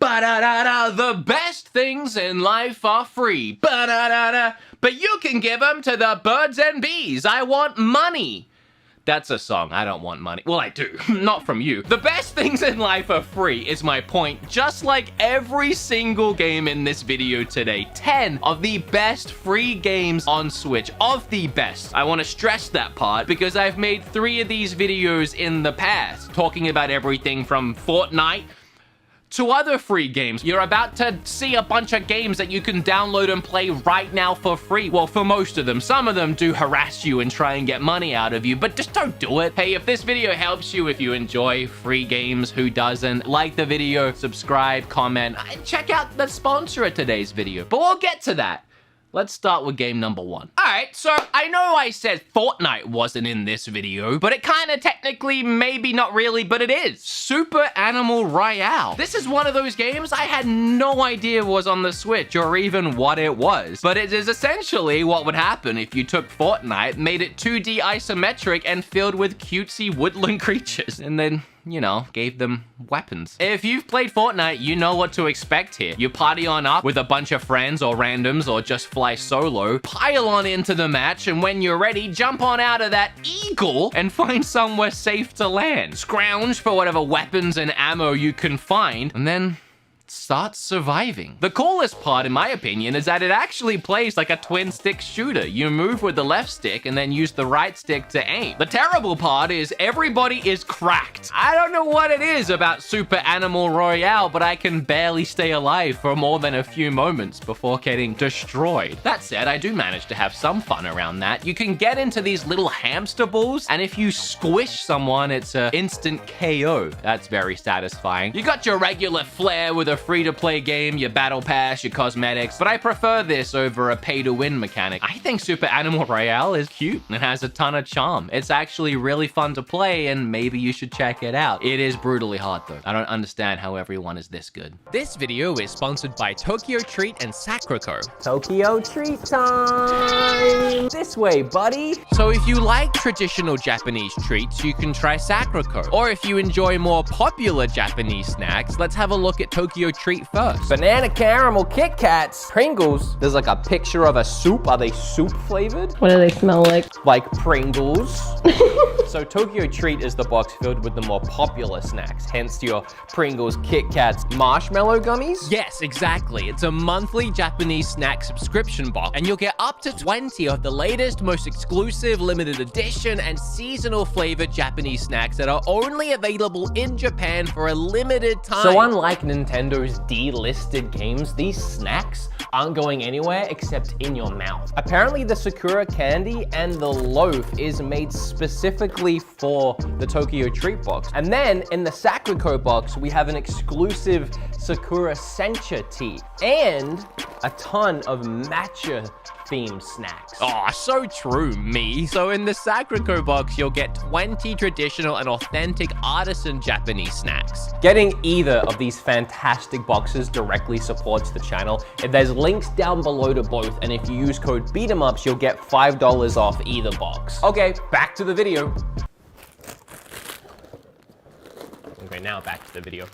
Ba-da-da-da, the best things in life are free. Ba-da-da-da, but you can give them to the birds and bees. I want money. That's a song. I don't want money. Well, I do. Not from you. The best things in life are free is my point. Just like every single game in this video today. 10 of the best free games on Switch. Of the best. I want to stress that part because I've made 3 of these videos in the past talking about everything from Fortnite to other free games. You're about to see a bunch of games that you can download and play right now for free. Well, for most of them. Some of them do harass you and try and get money out of you, but just don't do it. Hey, if this video helps you, if you enjoy free games, who doesn't? Like the video, subscribe, comment, and check out the sponsor of today's video. But we'll get to that. Let's start with game number 1. Alright, so I know I said Fortnite wasn't in this video, but it kind of technically, maybe not really, but it is. Super Animal Royale. This is one of those games I had no idea was on the Switch or even what it was. But it is essentially what would happen if you took Fortnite, made it 2D isometric and filled with cutesy woodland creatures, and then, you know, gave them weapons. If you've played Fortnite, you know what to expect here. You party on up with a bunch of friends or randoms or just fly solo, pile on into the match, and when you're ready, jump on out of that eagle and find somewhere safe to land. Scrounge for whatever weapons and ammo you can find, and then start surviving. The coolest part, in my opinion, is that it actually plays like a twin-stick shooter. You move with the left stick and then use the right stick to aim. The terrible part is everybody is cracked. I don't know what it is about Super Animal Royale, but I can barely stay alive for more than a few moments before getting destroyed. That said, I do manage to have some fun around that. You can get into these little hamster balls, and if you squish someone, it's an instant KO. That's very satisfying. You got your regular flair with a free-to-play game, your battle pass, your cosmetics, but I prefer this over a pay-to-win mechanic. I think Super Animal Royale is cute and has a ton of charm. It's actually really fun to play, and maybe you should check it out. It is brutally hard, though. I don't understand how everyone is this good. This video is sponsored by Tokyo Treat and Sakriko. Tokyo Treat time! This way, buddy! So if you like traditional Japanese treats, you can try Sakriko. Or if you enjoy more popular Japanese snacks, let's have a look at Tokyo Treat first. Banana caramel Kit Kats, Pringles. There's like a picture of a soup. Are they soup flavored? What do they smell like? Like Pringles. So Tokyo Treat is the box filled with the more popular snacks, hence your Pringles, Kit Kats, marshmallow gummies? Yes, exactly. It's a monthly Japanese snack subscription box, and you'll get up to 20 of the latest, most exclusive, limited edition, and seasonal flavored Japanese snacks that are only available in Japan for a limited time. So unlike Nintendo's delisted games, these snacks aren't going anywhere except in your mouth. Apparently the Sakura candy and the loaf is made specifically for the Tokyo Treat box. And then in the Sakriko box, we have an exclusive Sakura Sencha tea and a ton of matcha themed snacks. Oh, so true, me. So in the Sakriko box, you'll get 20 traditional and authentic artisan Japanese snacks. Getting either of these fantastic boxes directly supports the channel. There's links down below to both, and if you use code BEATEMUPS, you'll get $5 off either box. Okay, back to the video. Okay, now back to the video.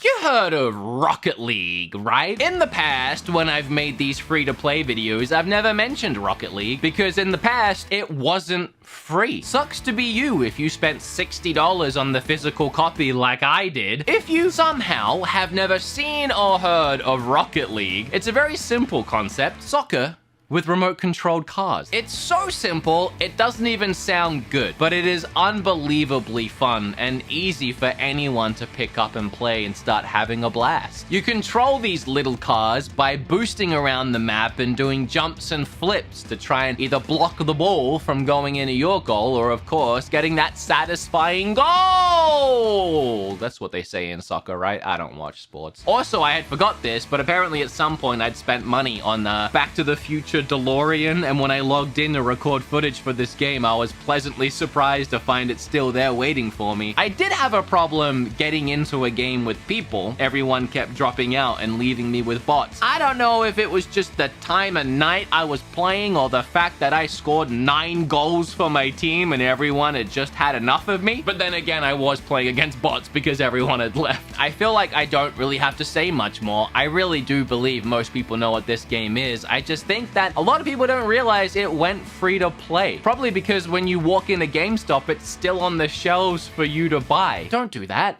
You heard of Rocket League, right? In the past, when I've made these free-to-play videos, I've never mentioned Rocket League because in the past, it wasn't free. Sucks to be you if you spent $60 on the physical copy like I did. If you somehow have never seen or heard of Rocket League, it's a very simple concept. Soccer with remote-controlled cars. It's so simple, it doesn't even sound good, but it is unbelievably fun and easy for anyone to pick up and play and start having a blast. You control these little cars by boosting around the map and doing jumps and flips to try and either block the ball from going into your goal or, of course, getting that satisfying goal! That's what they say in soccer, right? I don't watch sports. Also, I had forgot this, but apparently at some point I'd spent money on Back to the Future Porsche DeLorean, and when I logged in to record footage for this game, I was pleasantly surprised to find it still there waiting for me. I did have a problem getting into a game with people. Everyone kept dropping out and leaving me with bots. I don't know if it was just the time of night I was playing or the fact that I scored 9 goals for my team and everyone had just had enough of me. But then again, I was playing against bots because everyone had left. I feel like I don't really have to say much more. I really do believe most people know what this game is. I just think that a lot of people don't realize it went free to play. Probably because when you walk into GameStop, it's still on the shelves for you to buy. Don't do that.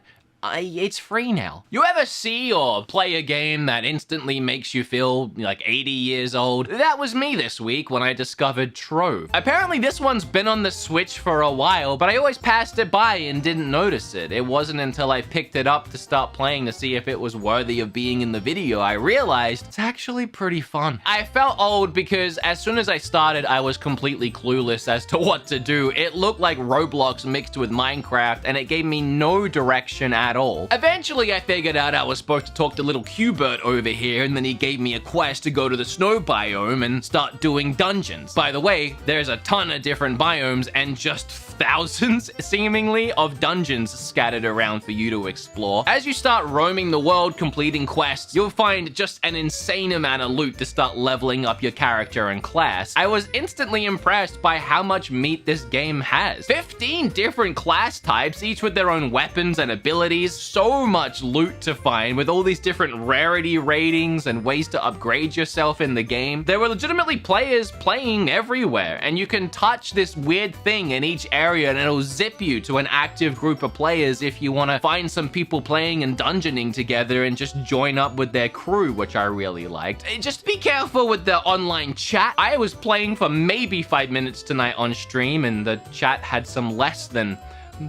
It's free now. You ever see or play a game that instantly makes you feel like 80 years old? That was me this week when I discovered Trove. Apparently this one's been on the Switch for a while, but I always passed it by and didn't notice it. It wasn't until I picked it up to start playing to see if it was worthy of being in the video I realized it's actually pretty fun. I felt old because as soon as I started, I was completely clueless as to what to do. It looked like Roblox mixed with Minecraft and it gave me no direction at all. Eventually, I figured out I was supposed to talk to little Qbert over here, and then he gave me a quest to go to the snow biome and start doing dungeons. By the way, there's a ton of different biomes and just thousands, seemingly, of dungeons scattered around for you to explore. As you start roaming the world, completing quests, you'll find just an insane amount of loot to start leveling up your character and class. I was instantly impressed by how much meat this game has. 15 different class types, each with their own weapons and abilities. So much loot to find with all these different rarity ratings and ways to upgrade yourself in the game. There were legitimately players playing everywhere, and you can touch this weird thing in each area and it'll zip you to an active group of players if you want to find some people playing and dungeoning together and just join up with their crew, which I really liked. Just be careful with the online chat. I was playing for maybe 5 minutes tonight on stream and the chat had some less than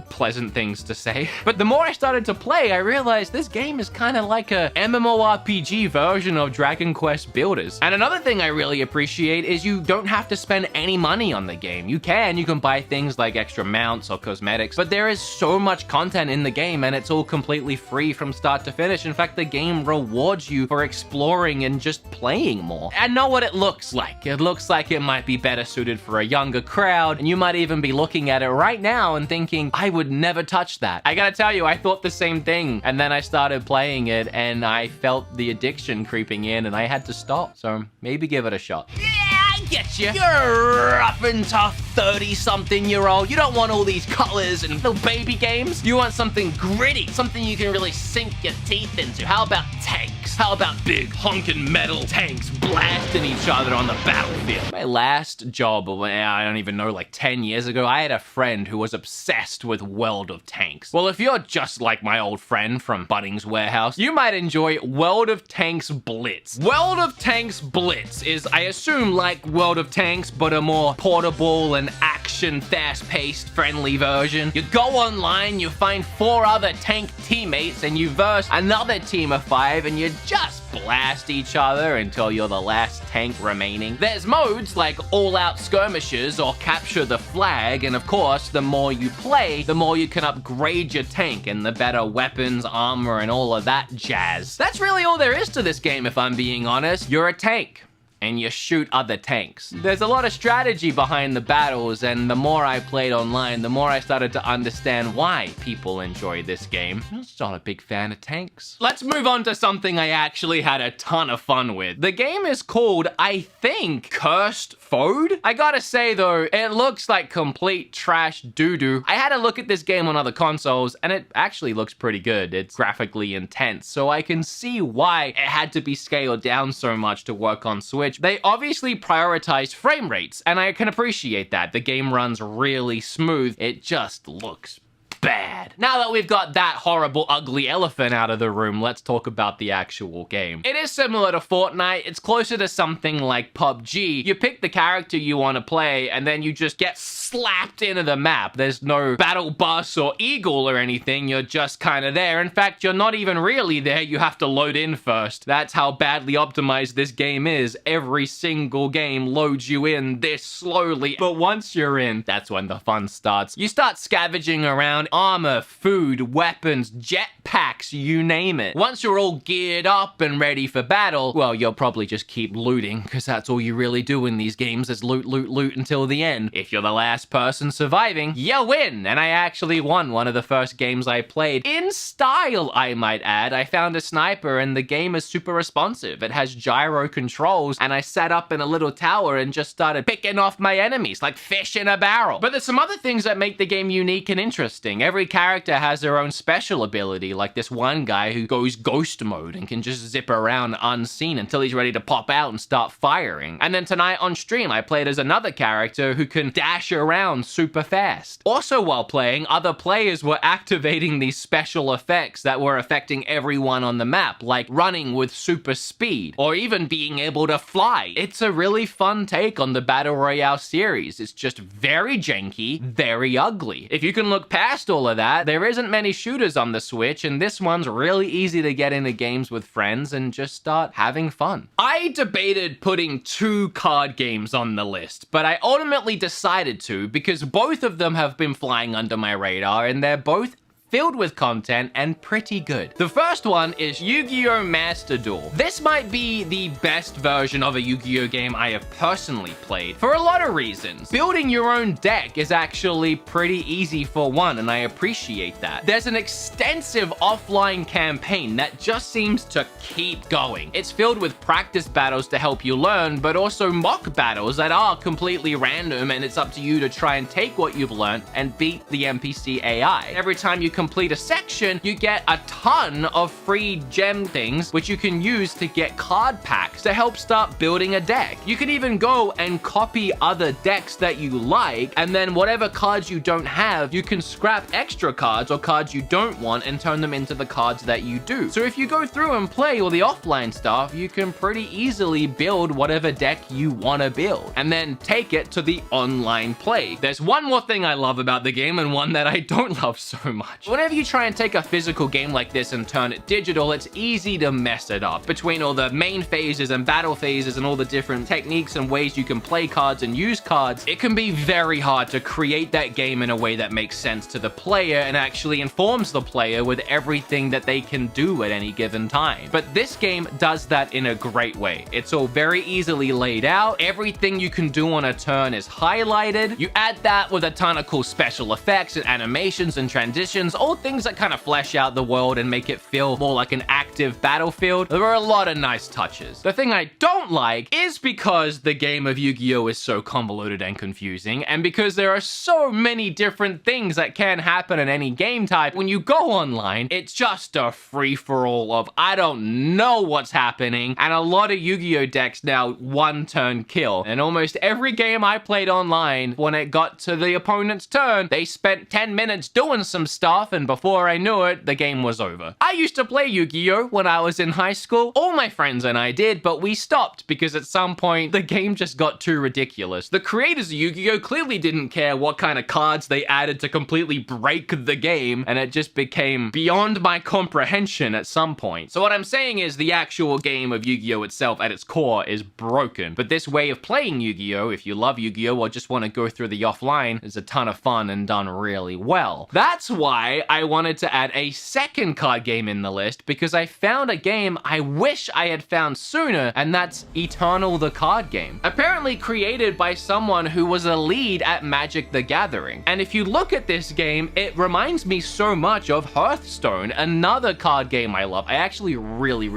pleasant things to say. But the more I started to play, I realized this game is kind of like a MMORPG version of Dragon Quest Builders. And another thing I really appreciate is you don't have to spend any money on the game. You can buy things like extra mounts or cosmetics, but there is so much content in the game and it's all completely free from start to finish. In fact, the game rewards you for exploring and just playing more. I know what it looks like. It looks like it might be better suited for a younger crowd, and you might even be looking at it right now and thinking, I would never touch that. I gotta tell you, I thought the same thing. And then I started playing it and I felt the addiction creeping in and I had to stop. So maybe give it a shot. Yeah, I get you. You're a rough and tough 30-something-year-old. You don't want all these colors and little baby games. You want something gritty, something you can really sink your teeth into. How about tanks? How about big honking metal tanks blasting each other on the battlefield? My last job, I don't even know, like 10 years ago, I had a friend who was obsessed with World of Tanks. Well, if you're just like my old friend from Bunnings Warehouse, you might enjoy World of Tanks Blitz. World of Tanks Blitz is, I assume, like World of Tanks, but a more portable and action, fast-paced, friendly version. You go online, you find 4 other tank teammates, and you verse another team of 5, and you just blast each other until you're the last tank remaining. There's modes like all-out skirmishes or capture the flag, and of course, the more you play, the more you can upgrade your tank and the better weapons, armor, and all of that jazz. That's really all there is to this game, if I'm being honest. You're a tank and you shoot other tanks. There's a lot of strategy behind the battles, and the more I played online, the more I started to understand why people enjoy this game. I'm just not a big fan of tanks. Let's move on to something I actually had a ton of fun with. The game is called, I think, Cursed Fode? I gotta say though, it looks like complete trash doo-doo. I had a look at this game on other consoles, and it actually looks pretty good. It's graphically intense, so I can see why it had to be scaled down so much to work on Switch. They obviously prioritized frame rates, and I can appreciate that. The game runs really smooth. It just looks bad. Now that we've got that horrible, ugly elephant out of the room, let's talk about the actual game. It is similar to Fortnite. It's closer to something like PUBG. You pick the character you want to play, and then you just get slapped into the map. There's no battle bus or eagle or anything. You're just kind of there. In fact, you're not even really there. You have to load in first. That's how badly optimized this game is. Every single game loads you in this slowly. But once you're in, that's when the fun starts. You start scavenging around armor, food, weapons, jetpacks, you name it. Once you're all geared up and ready for battle, well, you'll probably just keep looting, because that's all you really do in these games is loot, loot, loot until the end. If you're the last person surviving, you win! And I actually won one of the first games I played. In style, I might add. I found a sniper and the game is super responsive. It has gyro controls, and I sat up in a little tower and just started picking off my enemies like fish in a barrel. But there's some other things that make the game unique and interesting. Every character has their own special ability, like this one guy who goes ghost mode and can just zip around unseen until he's ready to pop out and start firing. And then tonight on stream, I played as another character who can dash around super fast. Also while playing, other players were activating these special effects that were affecting everyone on the map, like running with super speed, or even being able to fly. It's a really fun take on the Battle Royale series. It's just very janky, very ugly. If you can look past all of that, there isn't many shooters on the Switch, and this one's really easy to get into games with friends and just start having fun. I debated putting 2 card games on the list, but I ultimately decided to because both of them have been flying under my radar and they're both filled with content and pretty good. The first one is Yu-Gi-Oh! Master Duel. This might be the best version of a Yu-Gi-Oh! Game I have personally played for a lot of reasons. Building your own deck is actually pretty easy for one, and I appreciate that. There's an extensive offline campaign that just seems to keep going. It's filled with practice battles to help you learn, but also mock battles that are completely random, and it's up to you to try and take what you've learned and beat the NPC AI. Every time you complete a section, you get a ton of free gem things, which you can use to get card packs to help start building a deck. You can even go and copy other decks that you like, and then whatever cards you don't have, you can scrap extra cards or cards you don't want and turn them into the cards that you do. So if you go through and play all the offline stuff, you can pretty easily build whatever deck you want to build, and then take it to the online play. There's one more thing I love about the game, and one that I don't love so much. Whenever you try and take a physical game like this and turn it digital, it's easy to mess it up. Between all the main phases and battle phases and all the different techniques and ways you can play cards and use cards, it can be very hard to create that game in a way that makes sense to the player and actually informs the player with everything that they can do at any given time. But this game does that in a great way. It's all very easily laid out. Everything you can do on a turn is highlighted. You add that with a ton of cool special effects and animations and transitions, all things that kind of flesh out the world and make it feel more like an active battlefield. There are a lot of nice touches. The thing I don't like is because the game of Yu-Gi-Oh! Is so convoluted and confusing, and because there are so many different things that can happen in any game type, when you go online, it's just a free-for-all of I don't know what's happening, and a lot of Yu-Gi-Oh! Decks now one-turn kill. And almost every game I played online, when it got to the opponent's turn, they spent 10 minutes doing some stuff, and before I knew it, the game was over. I used to play Yu-Gi-Oh! When I was in high school. All my friends and I did, but we stopped because at some point, the game just got too ridiculous. The creators of Yu-Gi-Oh! Clearly didn't care what kind of cards they added to completely break the game, and it just became beyond my comprehension at some point. So what I'm saying is the actual game of Yu-Gi-Oh! Itself at its core is broken, but this way of playing Yu-Gi-Oh!, if you love Yu-Gi-Oh! Or just want to go through the offline, is a ton of fun and done really well. That's why I wanted to add a second card game in the list, because I found a game I wish I had found sooner, and that's Eternal the card game. Apparently created by someone who was a lead at Magic the Gathering. And if you look at this game, it reminds me so much of Hearthstone, another card game I love. I actually really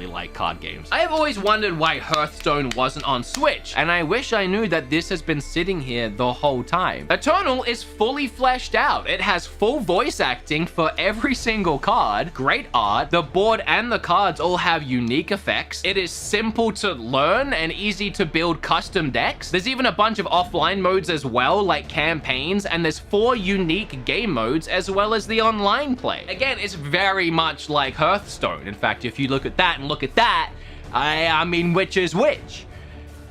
like card games. I have always wondered why Hearthstone wasn't on Switch, and I wish I knew that this has been sitting here the whole time. Eternal is fully fleshed out. It has full voice acting for every single card, great art, the board and the cards all have unique effects. It is simple to learn and easy to build custom decks. There's even a bunch of offline modes as well, like campaigns, and there's 4 unique game modes as well as the online play. Again, it's very much like Hearthstone. In fact, if you look at that and look at that, I mean, which is which?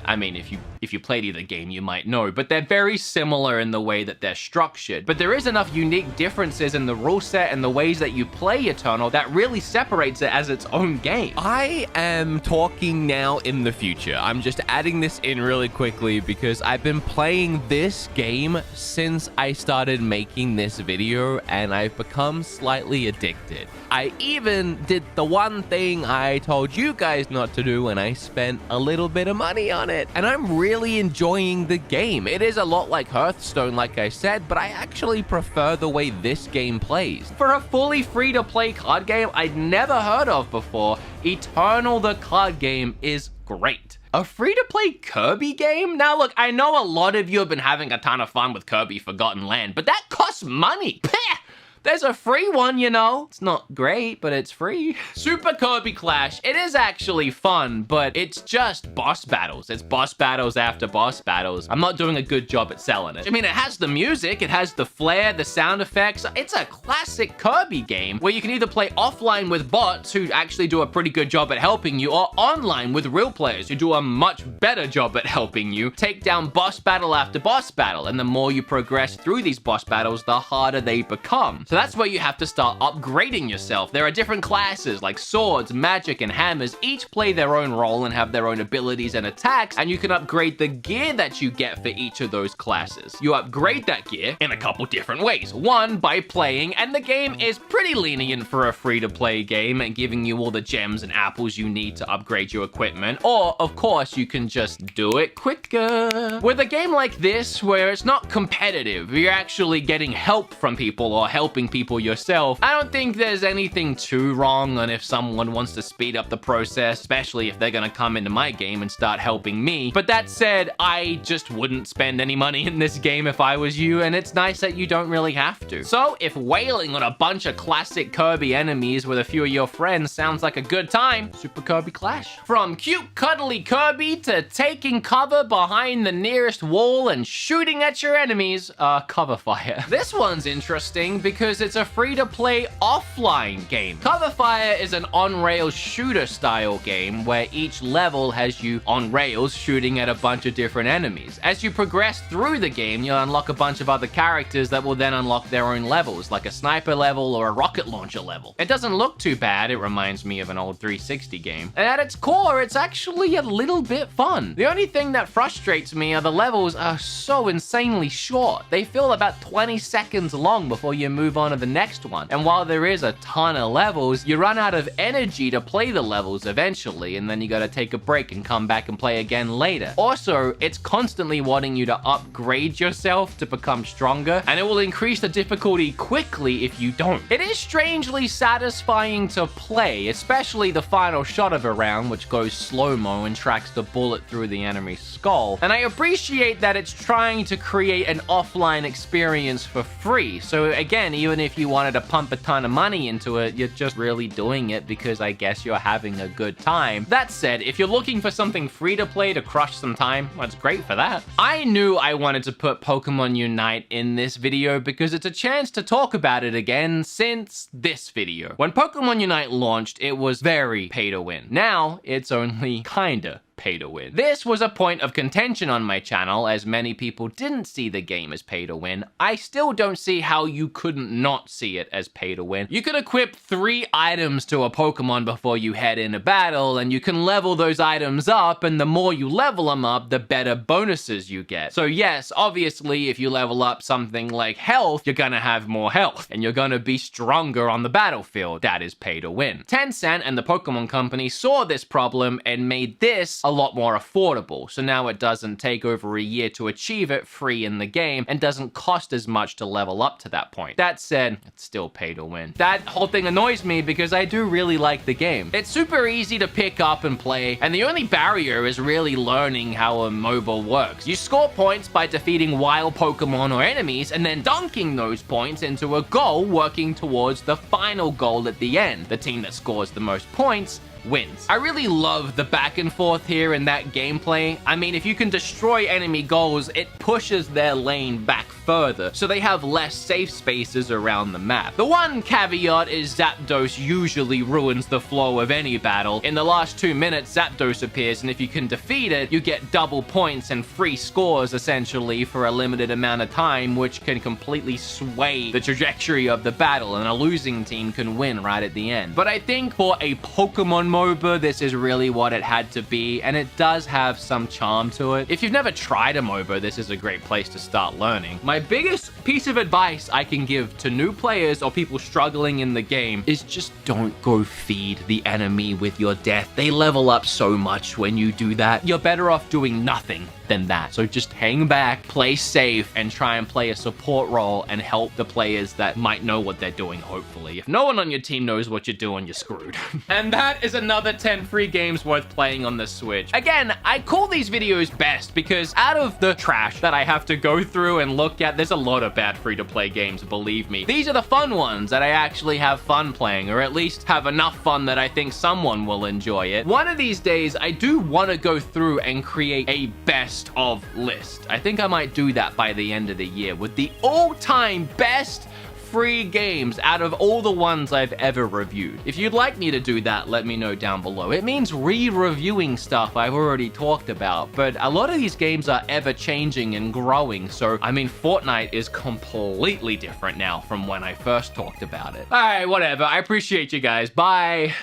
I mean, if you played either game, you might know, but they're very similar in the way that they're structured. But there is enough unique differences in the rule set and the ways that you play Eternal that really separates it as its own game. I am talking now in the future. I'm just adding this in really quickly because I've been playing this game since I started making this video, and I've become slightly addicted. I even did the one thing I told you guys not to do, and I spent a little bit of money on it. And I'm really enjoying the game. It is a lot like Hearthstone, like I said, but I actually prefer the way this game plays. For a fully free-to-play card game I'd never heard of before, Eternal the card game is great. A free-to-play Kirby game? Now look, I know a lot of you have been having a ton of fun with Kirby Forgotten Land, but that costs money. Pah! There's a free one, you know. It's not great, but it's free. Super Kirby Clash, it is actually fun, but it's just boss battles. It's boss battles after boss battles. I'm not doing a good job at selling it. I mean, it has the music, it has the flair, the sound effects. It's a classic Kirby game where you can either play offline with bots who actually do a pretty good job at helping you, or online with real players who do a much better job at helping you take down boss battle after boss battle. And the more you progress through these boss battles, the harder they become. So that's where you have to start upgrading yourself. There are different classes like swords, magic, and hammers. Each play their own role and have their own abilities and attacks, and you can upgrade the gear that you get for each of those classes. You upgrade that gear in a couple different ways. One, by playing, and the game is pretty lenient for a free-to-play game and giving you all the gems and apples you need to upgrade your equipment. Or, of course, you can just do it quicker. With a game like this, where it's not competitive, you're actually getting help from people or helping people yourself, I don't think there's anything too wrong on if someone wants to speed up the process, especially if they're gonna come into my game and start helping me. But that said, I just wouldn't spend any money in this game if I was you, and it's nice that you don't really have to. So if wailing on a bunch of classic Kirby enemies with a few of your friends sounds like a good time, Super Kirby Clash. From cute cuddly Kirby to taking cover behind the nearest wall and shooting at your enemies, Cover Fire. This one's interesting because it's a free-to-play offline game. Cover Fire is an on-rails shooter style game where each level has you on rails shooting at a bunch of different enemies. As you progress through the game, you'll unlock a bunch of other characters that will then unlock their own levels, like a sniper level or a rocket launcher level. It doesn't look too bad, it reminds me of an old 360 game. And at its core, it's actually a little bit fun. The only thing that frustrates me are the levels are so insanely short. They feel about 20 seconds long before you move on to the next one. And while there is a ton of levels, you run out of energy to play the levels eventually, and then you gotta take a break and come back and play again later. Also, it's constantly wanting you to upgrade yourself to become stronger, and it will increase the difficulty quickly if you don't. It is strangely satisfying to play, especially the final shot of a round, which goes slow-mo and tracks the bullet through the enemy's skull. And I appreciate that it's trying to create an offline experience for free. So again, even if you wanted to pump a ton of money into it, you're just really doing it because I guess you're having a good time. That said, if you're looking for something free to play to crush some time, well, it's great for that. I knew I wanted to put Pokemon Unite in this video because it's a chance to talk about it again since this video. When Pokemon Unite launched, it was very pay to win. Now, it's only kinda pay to win. This was a point of contention on my channel, as many people didn't see the game as pay to win. I still don't see how you couldn't not see it as pay to win. You could equip 3 items to a Pokemon before you head into battle, and you can level those items up, and the more you level them up, the better bonuses you get. So yes, obviously, if you level up something like health, you're gonna have more health, and you're gonna be stronger on the battlefield. That is pay to win. Tencent and the Pokemon Company saw this problem and made this a lot more affordable, so now it doesn't take over a year to achieve it free in the game and doesn't cost as much to level up to that point. That said, it's still pay to win. That whole thing annoys me because I do really like the game. It's super easy to pick up and play, and the only barrier is really learning how a MOBA works. You score points by defeating wild Pokemon or enemies and then dunking those points into a goal, working towards the final goal at the end. The team that scores the most points wins. I really love the back and forth here in that gameplay. I mean, if you can destroy enemy goals, it pushes their lane back further, so they have less safe spaces around the map. The one caveat is Zapdos usually ruins the flow of any battle. In the last 2 minutes, Zapdos appears, and if you can defeat it, you get double points and free scores essentially for a limited amount of time, which can completely sway the trajectory of the battle, and a losing team can win right at the end. But I think for a Pokemon MOBA, this is really what it had to be, and it does have some charm to it. If you've never tried a MOBA, this is a great place to start learning. My biggest piece of advice I can give to new players or people struggling in the game is just don't go feed the enemy with your death. They level up so much when you do that. You're better off doing nothing than that. So just hang back, play safe, and try and play a support role and help the players that might know what they're doing, hopefully. If no one on your team knows what you're doing, you're screwed. And that is another 10 free games worth playing on the Switch. Again, I call these videos best because out of the trash that I have to go through and look at, there's a lot of bad free-to-play games, believe me. These are the fun ones that I actually have fun playing, or at least have enough fun that I think someone will enjoy it. One of these days, I do want to go through and create a best of list. I think I might do that by the end of the year with the all-time best free games out of all the ones I've ever reviewed. If you'd like me to do that, let me know down below. It means re-reviewing stuff I've already talked about, but a lot of these games are ever-changing and growing, so I mean, Fortnite is completely different now from when I first talked about it. All right, whatever. I appreciate you guys. Bye.